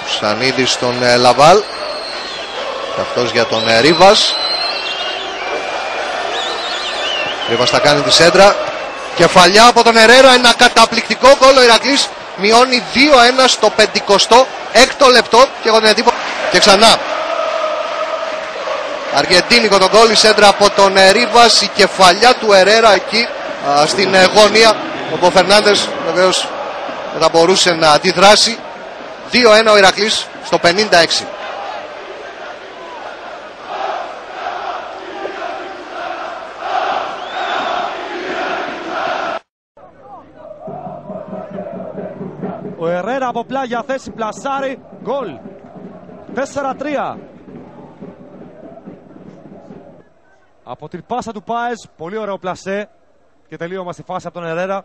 Σανίδης στον Λαβάλ. Και αυτός για τον Ρίβας. Ρίβας θα κάνει τη σέντρα. Κεφαλιά από τον Ερέρα. Ένα καταπληκτικό γκολ. Ο Ηρακλής μειώνει 2-1 στο 56ο λεπτό. Και έχω την εντύπωση. Και ξανά. Αργεντίνικο τον γκολ. Η σέντρα από τον Ρίβας. Η κεφαλιά του Ερέρα εκεί στην γωνία. Ο Φερνάντες βεβαίως δεν θα μπορούσε να αντιδράσει. 2-1 ο Ηρακλής στο 56. Ο Ερέρα από πλάγια θέση πλασάρει, γκολ. 4-3. Από την πάσα του Πάες, πολύ ωραίο πλασέ και τελείωμα στη φάση από τον Ερέρα.